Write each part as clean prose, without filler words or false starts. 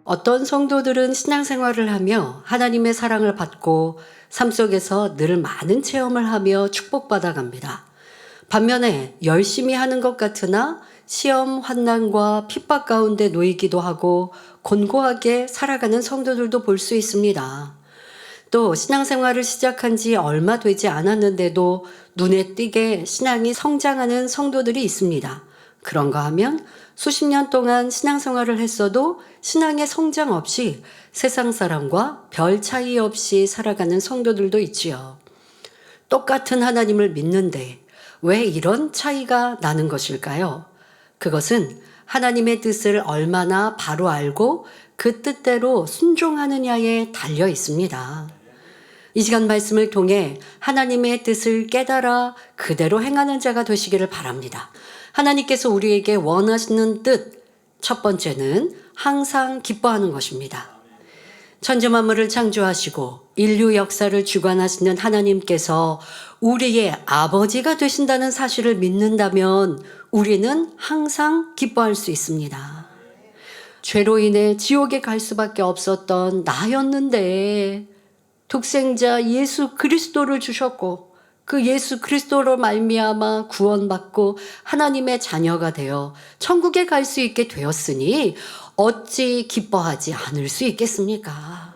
어떤 성도들은 신앙생활을 하며 하나님의 사랑을 받고 삶 속에서 늘 많은 체험을 하며 축복받아 갑니다. 반면에 열심히 하는 것 같으나 시험, 환난과 핍박 가운데 놓이기도 하고 곤고하게 살아가는 성도들도 볼 수 있습니다. 또 신앙생활을 시작한 지 얼마 되지 않았는데도 눈에 띄게 신앙이 성장하는 성도들이 있습니다. 그런가 하면 수십 년 동안 신앙생활을 했어도 신앙의 성장 없이 세상 사람과 별 차이 없이 살아가는 성도들도 있지요. 똑같은 하나님을 믿는데 왜 이런 차이가 나는 것일까요? 그것은 하나님의 뜻을 얼마나 바로 알고 그 뜻대로 순종하느냐에 달려 있습니다. 이 시간 말씀을 통해 하나님의 뜻을 깨달아 그대로 행하는 자가 되시기를 바랍니다. 하나님께서 우리에게 원하시는 뜻, 첫 번째는 항상 기뻐하는 것입니다. 천지만물을 창조하시고 인류 역사를 주관하시는 하나님께서 우리의 아버지가 되신다는 사실을 믿는다면 우리는 항상 기뻐할 수 있습니다. 죄로 인해 지옥에 갈 수밖에 없었던 나였는데 독생자 예수 그리스도를 주셨고 그 예수 그리스도로 말미암아 구원받고 하나님의 자녀가 되어 천국에 갈 수 있게 되었으니 어찌 기뻐하지 않을 수 있겠습니까?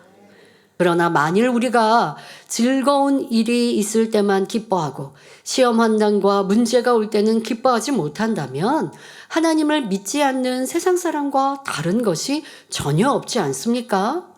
그러나 만일 우리가 즐거운 일이 있을 때만 기뻐하고 시험 환난과 문제가 올 때는 기뻐하지 못한다면 하나님을 믿지 않는 세상 사람과 다른 것이 전혀 없지 않습니까?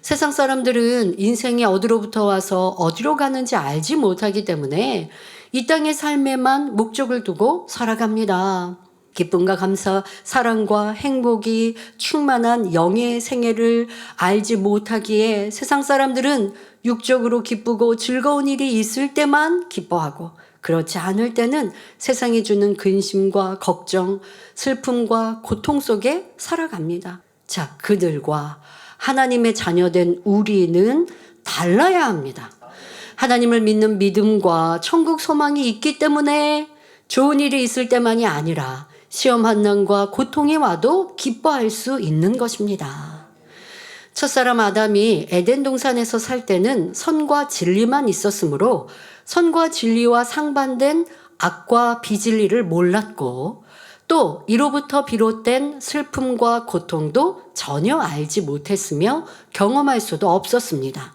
세상 사람들은 인생이 어디로부터 와서 어디로 가는지 알지 못하기 때문에 이 땅의 삶에만 목적을 두고 살아갑니다. 기쁨과 감사, 사랑과 행복이 충만한 영의 생애를 알지 못하기에 세상 사람들은 육적으로 기쁘고 즐거운 일이 있을 때만 기뻐하고 그렇지 않을 때는 세상이 주는 근심과 걱정, 슬픔과 고통 속에 살아갑니다. 자, 그들과 하나님의 자녀된 우리는 달라야 합니다. 하나님을 믿는 믿음과 천국 소망이 있기 때문에 좋은 일이 있을 때만이 아니라 시험 환난과 고통이 와도 기뻐할 수 있는 것입니다. 첫사람 아담이 에덴 동산에서 살 때는 선과 진리만 있었으므로 선과 진리와 상반된 악과 비진리를 몰랐고 또 이로부터 비롯된 슬픔과 고통도 전혀 알지 못했으며 경험할 수도 없었습니다.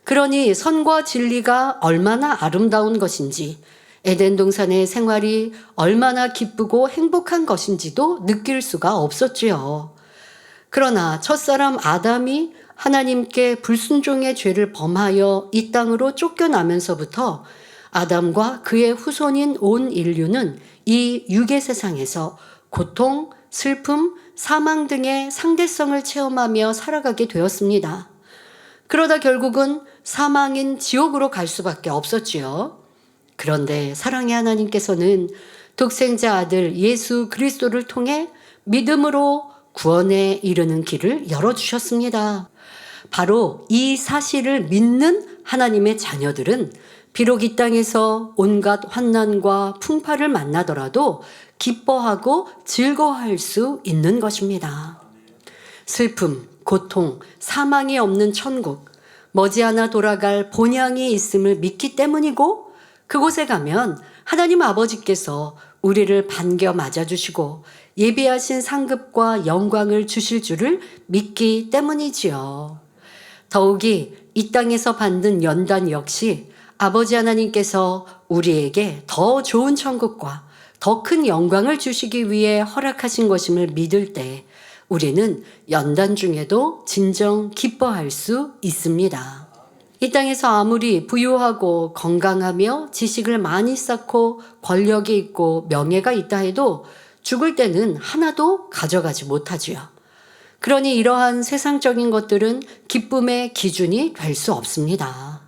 그러니 선과 진리가 얼마나 아름다운 것인지 에덴 동산의 생활이 얼마나 기쁘고 행복한 것인지도 느낄 수가 없었지요. 그러나 첫사람 아담이 하나님께 불순종의 죄를 범하여 이 땅으로 쫓겨나면서부터 아담과 그의 후손인 온 인류는 이 육의 세상에서 고통, 슬픔, 사망 등의 상대성을 체험하며 살아가게 되었습니다. 그러다 결국은 사망인 지옥으로 갈 수밖에 없었지요. 그런데 사랑의 하나님께서는 독생자 아들 예수 그리스도를 통해 믿음으로 구원에 이르는 길을 열어주셨습니다. 바로 이 사실을 믿는 하나님의 자녀들은 비록 이 땅에서 온갖 환난과 풍파를 만나더라도 기뻐하고 즐거워할 수 있는 것입니다. 슬픔, 고통, 사망이 없는 천국, 머지않아 돌아갈 본향이 있음을 믿기 때문이고 그곳에 가면 하나님 아버지께서 우리를 반겨 맞아주시고 예비하신 상급과 영광을 주실 줄을 믿기 때문이지요. 더욱이 이 땅에서 받는 연단 역시 아버지 하나님께서 우리에게 더 좋은 천국과 더 큰 영광을 주시기 위해 허락하신 것임을 믿을 때 우리는 연단 중에도 진정 기뻐할 수 있습니다. 이 땅에서 아무리 부유하고 건강하며 지식을 많이 쌓고 권력이 있고 명예가 있다 해도 죽을 때는 하나도 가져가지 못하지요. 그러니 이러한 세상적인 것들은 기쁨의 기준이 될 수 없습니다.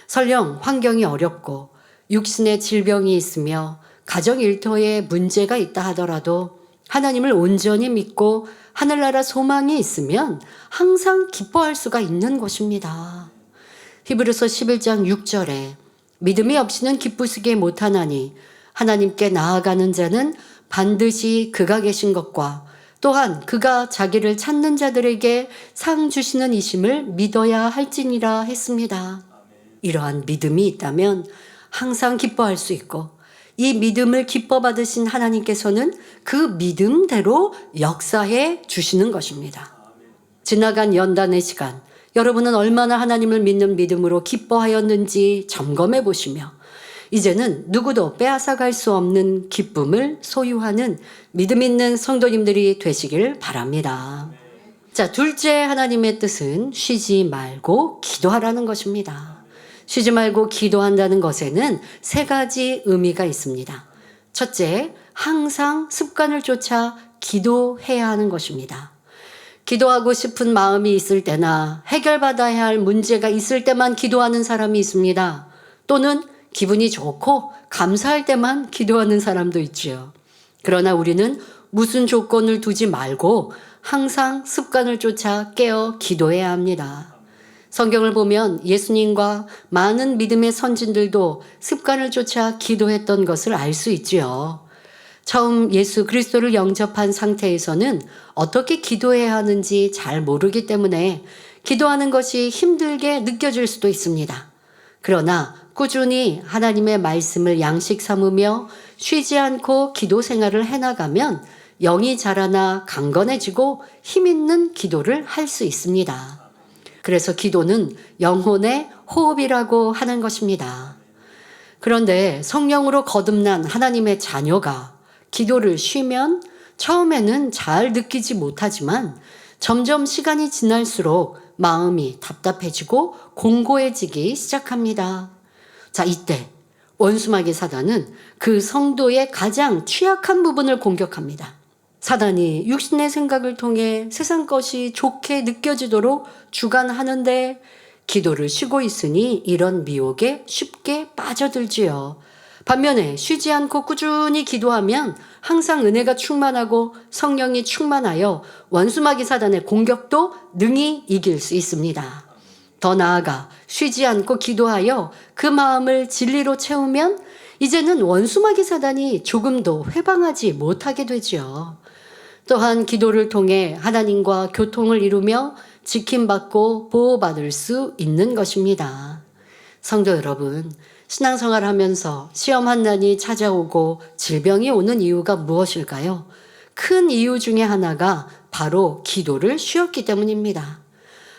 설령 환경이 어렵고 육신의 질병이 있으며 가정 일터에 문제가 있다 하더라도 하나님을 온전히 믿고 하늘나라 소망이 있으면 항상 기뻐할 수가 있는 것입니다. 히브리서 11장 6절에 믿음이 없이는 기쁘시게 못하나니 하나님께 나아가는 자는 반드시 그가 계신 것과 또한 그가 자기를 찾는 자들에게 상 주시는 이심을 믿어야 할지니라 했습니다. 이러한 믿음이 있다면 항상 기뻐할 수 있고, 이 믿음을 기뻐 받으신 하나님께서는 그 믿음대로 역사해 주시는 것입니다. 지나간 연단의 시간, 여러분은 얼마나 하나님을 믿는 믿음으로 기뻐하였는지 점검해 보시며, 이제는 누구도 빼앗아갈 수 없는 기쁨을 소유하는 믿음 있는 성도님들이 되시길 바랍니다. 자, 둘째 하나님의 뜻은 쉬지 말고 기도하라는 것입니다. 쉬지 말고 기도한다는 것에는 세 가지 의미가 있습니다. 첫째, 항상 습관을 쫓아 기도해야 하는 것입니다. 기도하고 싶은 마음이 있을 때나 해결받아야 할 문제가 있을 때만 기도하는 사람이 있습니다. 또는 기분이 좋고 감사할 때만 기도하는 사람도 있지요. 그러나 우리는 무슨 조건을 두지 말고 항상 습관을 쫓아 깨어 기도해야 합니다. 성경을 보면 예수님과 많은 믿음의 선진들도 습관을 쫓아 기도했던 것을 알 수 있지요. 처음 예수 그리스도를 영접한 상태에서는 어떻게 기도해야 하는지 잘 모르기 때문에 기도하는 것이 힘들게 느껴질 수도 있습니다. 그러나 꾸준히 하나님의 말씀을 양식 삼으며 쉬지 않고 기도 생활을 해나가면 영이 자라나 강건해지고 힘있는 기도를 할 수 있습니다. 그래서 기도는 영혼의 호흡이라고 하는 것입니다. 그런데 성령으로 거듭난 하나님의 자녀가 기도를 쉬면 처음에는 잘 느끼지 못하지만 점점 시간이 지날수록 마음이 답답해지고 공고해지기 시작합니다. 자, 이때 원수마귀 사단은 그 성도의 가장 취약한 부분을 공격합니다. 사단이 육신의 생각을 통해 세상 것이 좋게 느껴지도록 주관하는데 기도를 쉬고 있으니 이런 미혹에 쉽게 빠져들지요. 반면에 쉬지 않고 꾸준히 기도하면 항상 은혜가 충만하고 성령이 충만하여 원수마귀 사단의 공격도 능히 이길 수 있습니다. 더 나아가 쉬지 않고 기도하여 그 마음을 진리로 채우면 이제는 원수마귀 사단이 조금도 회방하지 못하게 되지요. 또한 기도를 통해 하나님과 교통을 이루며 지킴받고 보호받을 수 있는 것입니다. 성도 여러분, 신앙생활을 하면서 시험 환난이 찾아오고 질병이 오는 이유가 무엇일까요? 큰 이유 중에 하나가 바로 기도를 쉬었기 때문입니다.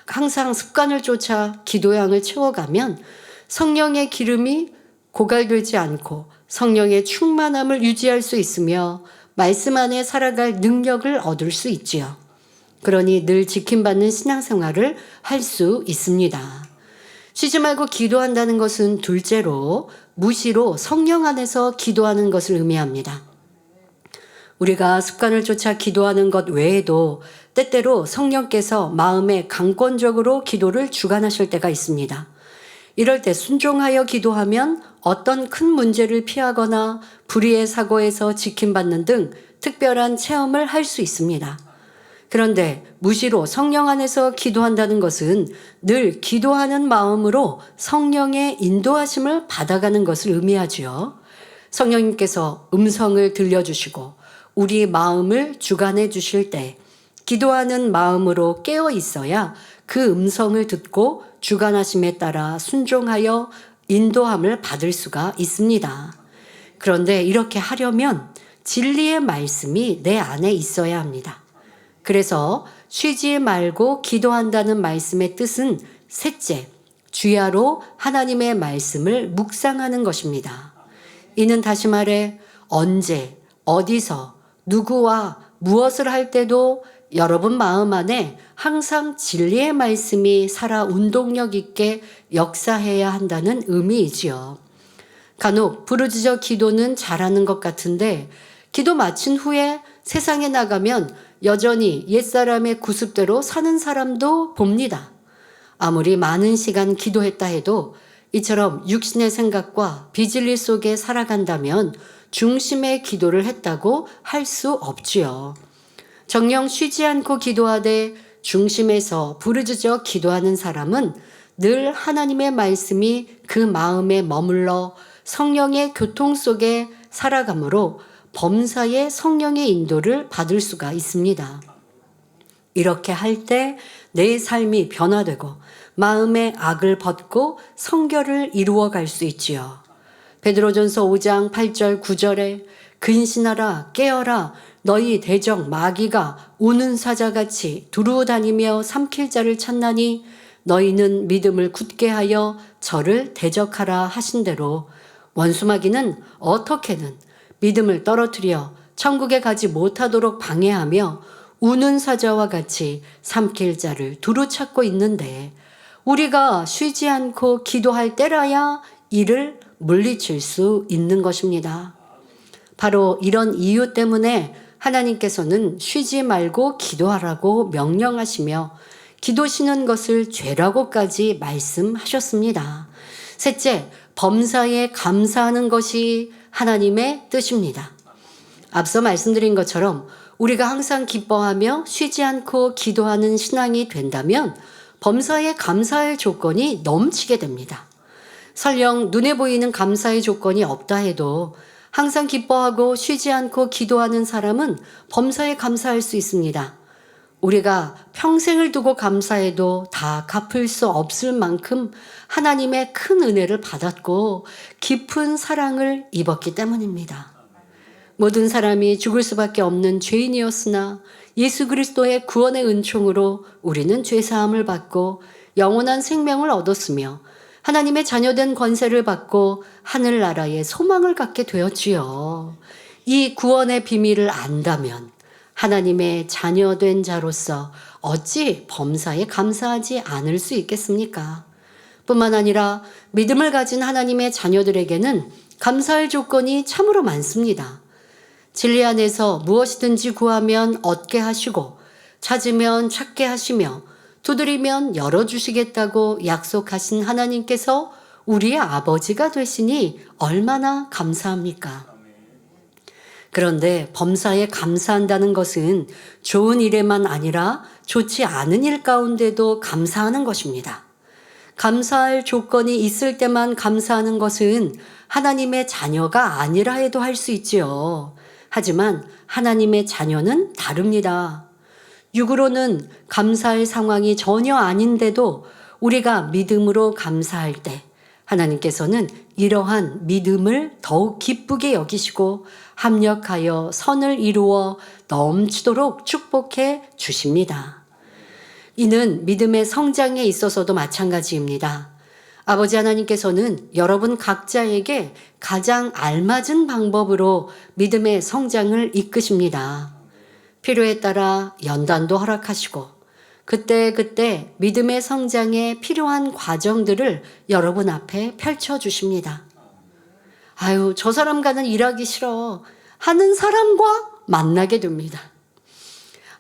항상 습관을 쫓아 기도량을 채워가면 성령의 기름이 고갈되지 않고 성령의 충만함을 유지할 수 있으며 말씀 안에 살아갈 능력을 얻을 수 있지요. 그러니 늘 지킴받는 신앙생활을 할 수 있습니다. 쉬지 말고 기도한다는 것은 둘째로 무시로 성령 안에서 기도하는 것을 의미합니다. 우리가 습관을 쫓아 기도하는 것 외에도 때때로 성령께서 마음에 강권적으로 기도를 주관하실 때가 있습니다. 이럴 때 순종하여 기도하면 어떤 큰 문제를 피하거나 불의의 사고에서 지킴받는 등 특별한 체험을 할 수 있습니다. 그런데 무시로 성령 안에서 기도한다는 것은 늘 기도하는 마음으로 성령의 인도하심을 받아가는 것을 의미하지요. 성령님께서 음성을 들려주시고 우리 마음을 주관해 주실 때 기도하는 마음으로 깨어 있어야 그 음성을 듣고 주관하심에 따라 순종하여 인도함을 받을 수가 있습니다. 그런데 이렇게 하려면 진리의 말씀이 내 안에 있어야 합니다. 그래서 쉬지 말고 기도한다는 말씀의 뜻은 셋째, 주야로 하나님의 말씀을 묵상하는 것입니다. 이는 다시 말해 언제, 어디서, 누구와 무엇을 할 때도 여러분 마음 안에 항상 진리의 말씀이 살아 운동력 있게 역사해야 한다는 의미이지요. 간혹 부르짖어 기도는 잘하는 것 같은데 기도 마친 후에 세상에 나가면 여전히 옛사람의 구습대로 사는 사람도 봅니다. 아무리 많은 시간 기도했다 해도 이처럼 육신의 생각과 비진리 속에 살아간다면 중심의 기도를 했다고 할 수 없지요. 정녕 쉬지 않고 기도하되 중심에서 부르짖어 기도하는 사람은 늘 하나님의 말씀이 그 마음에 머물러 성령의 교통 속에 살아가므로 범사의 성령의 인도를 받을 수가 있습니다. 이렇게 할 때 내 삶이 변화되고 마음의 악을 벗고 성결을 이루어 갈 수 있지요. 베드로전서 5장 8절 9절에 근신하라 깨어라 너희 대적 마귀가 우는 사자같이 두루 다니며 삼킬 자를 찾나니 너희는 믿음을 굳게 하여 저를 대적하라 하신 대로 원수 마귀는 어떻게든 믿음을 떨어뜨려 천국에 가지 못하도록 방해하며 우는 사자와 같이 삼킬 자를 두루 찾고 있는데 우리가 쉬지 않고 기도할 때라야 이를 물리칠 수 있는 것입니다. 바로 이런 이유 때문에 하나님께서는 쉬지 말고 기도하라고 명령하시며 기도 쉬는 것을 죄라고까지 말씀하셨습니다. 셋째, 범사에 감사하는 것이 하나님의 뜻입니다. 앞서 말씀드린 것처럼 우리가 항상 기뻐하며 쉬지 않고 기도하는 신앙이 된다면 범사에 감사할 조건이 넘치게 됩니다. 설령 눈에 보이는 감사의 조건이 없다 해도 항상 기뻐하고 쉬지 않고 기도하는 사람은 범사에 감사할 수 있습니다. 우리가 평생을 두고 감사해도 다 갚을 수 없을 만큼 하나님의 큰 은혜를 받았고 깊은 사랑을 입었기 때문입니다. 모든 사람이 죽을 수밖에 없는 죄인이었으나 예수 그리스도의 구원의 은총으로 우리는 죄사함을 받고 영원한 생명을 얻었으며 하나님의 자녀된 권세를 받고 하늘나라의 소망을 갖게 되었지요. 이 구원의 비밀을 안다면 하나님의 자녀된 자로서 어찌 범사에 감사하지 않을 수 있겠습니까? 뿐만 아니라 믿음을 가진 하나님의 자녀들에게는 감사할 조건이 참으로 많습니다. 진리 안에서 무엇이든지 구하면 얻게 하시고 찾으면 찾게 하시며 두드리면 열어주시겠다고 약속하신 하나님께서 우리의 아버지가 되시니 얼마나 감사합니까? 그런데 범사에 감사한다는 것은 좋은 일에만 아니라 좋지 않은 일 가운데도 감사하는 것입니다. 감사할 조건이 있을 때만 감사하는 것은 하나님의 자녀가 아니라 해도 할 수 있지요. 하지만 하나님의 자녀는 다릅니다. 육으로는 감사할 상황이 전혀 아닌데도 우리가 믿음으로 감사할 때 하나님께서는 이러한 믿음을 더욱 기쁘게 여기시고 합력하여 선을 이루어 넘치도록 축복해 주십니다. 이는 믿음의 성장에 있어서도 마찬가지입니다. 아버지 하나님께서는 여러분 각자에게 가장 알맞은 방법으로 믿음의 성장을 이끄십니다. 필요에 따라 연단도 허락하시고 그때 믿음의 성장에 필요한 과정들을 여러분 앞에 펼쳐주십니다. 아유, 저 사람과는 일하기 싫어 하는 사람과 만나게 됩니다.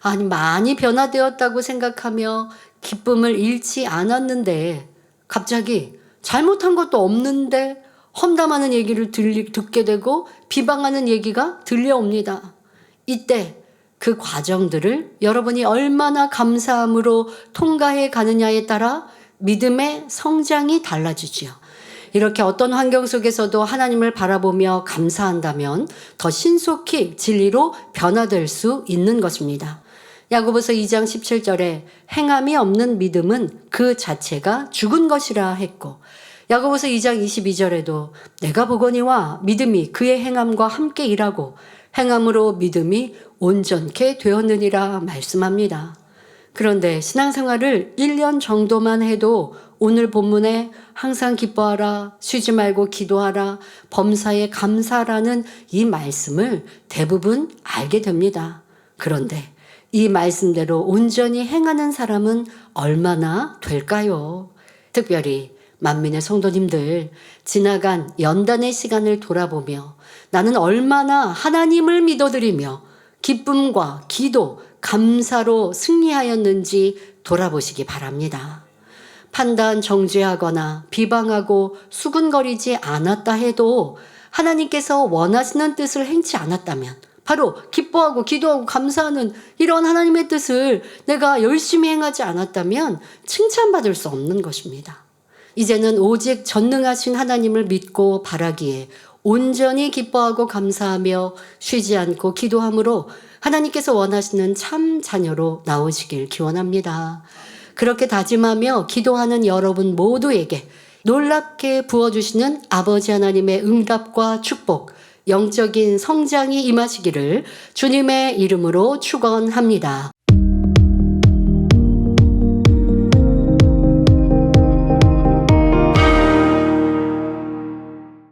아니, 많이 변화되었다고 생각하며 기쁨을 잃지 않았는데 갑자기 잘못한 것도 없는데 험담하는 얘기를 듣게 되고 비방하는 얘기가 들려옵니다. 이때 그 과정들을 여러분이 얼마나 감사함으로 통과해 가느냐에 따라 믿음의 성장이 달라지지요. 이렇게 어떤 환경 속에서도 하나님을 바라보며 감사한다면 더 신속히 진리로 변화될 수 있는 것입니다. 야고보서 2장 17절에 행함이 없는 믿음은 그 자체가 죽은 것이라 했고 야고보서 2장 22절에도 내가 보거니와 믿음이 그의 행함과 함께 일하고 행함으로 믿음이 온전케 되었느니라 말씀합니다. 그런데 신앙생활을 1년 정도만 해도 오늘 본문에 항상 기뻐하라, 쉬지 말고 기도하라, 범사에 감사라는 이 말씀을 대부분 알게 됩니다. 그런데 이 말씀대로 온전히 행하는 사람은 얼마나 될까요? 특별히 만민의 성도님들, 지나간 연단의 시간을 돌아보며 나는 얼마나 하나님을 믿어드리며 기쁨과 기도, 감사로 승리하였는지 돌아보시기 바랍니다. 판단 정죄하거나 비방하고 수군거리지 않았다 해도 하나님께서 원하시는 뜻을 행치 않았다면 바로 기뻐하고 기도하고 감사하는 이런 하나님의 뜻을 내가 열심히 행하지 않았다면 칭찬받을 수 없는 것입니다. 이제는 오직 전능하신 하나님을 믿고 바라기에 온전히 기뻐하고 감사하며 쉬지 않고 기도함으로 하나님께서 원하시는 참 자녀로 나오시길 기원합니다. 그렇게 다짐하며 기도하는 여러분 모두에게 놀랍게 부어주시는 아버지 하나님의 응답과 축복, 영적인 성장이 임하시기를 주님의 이름으로 축원합니다.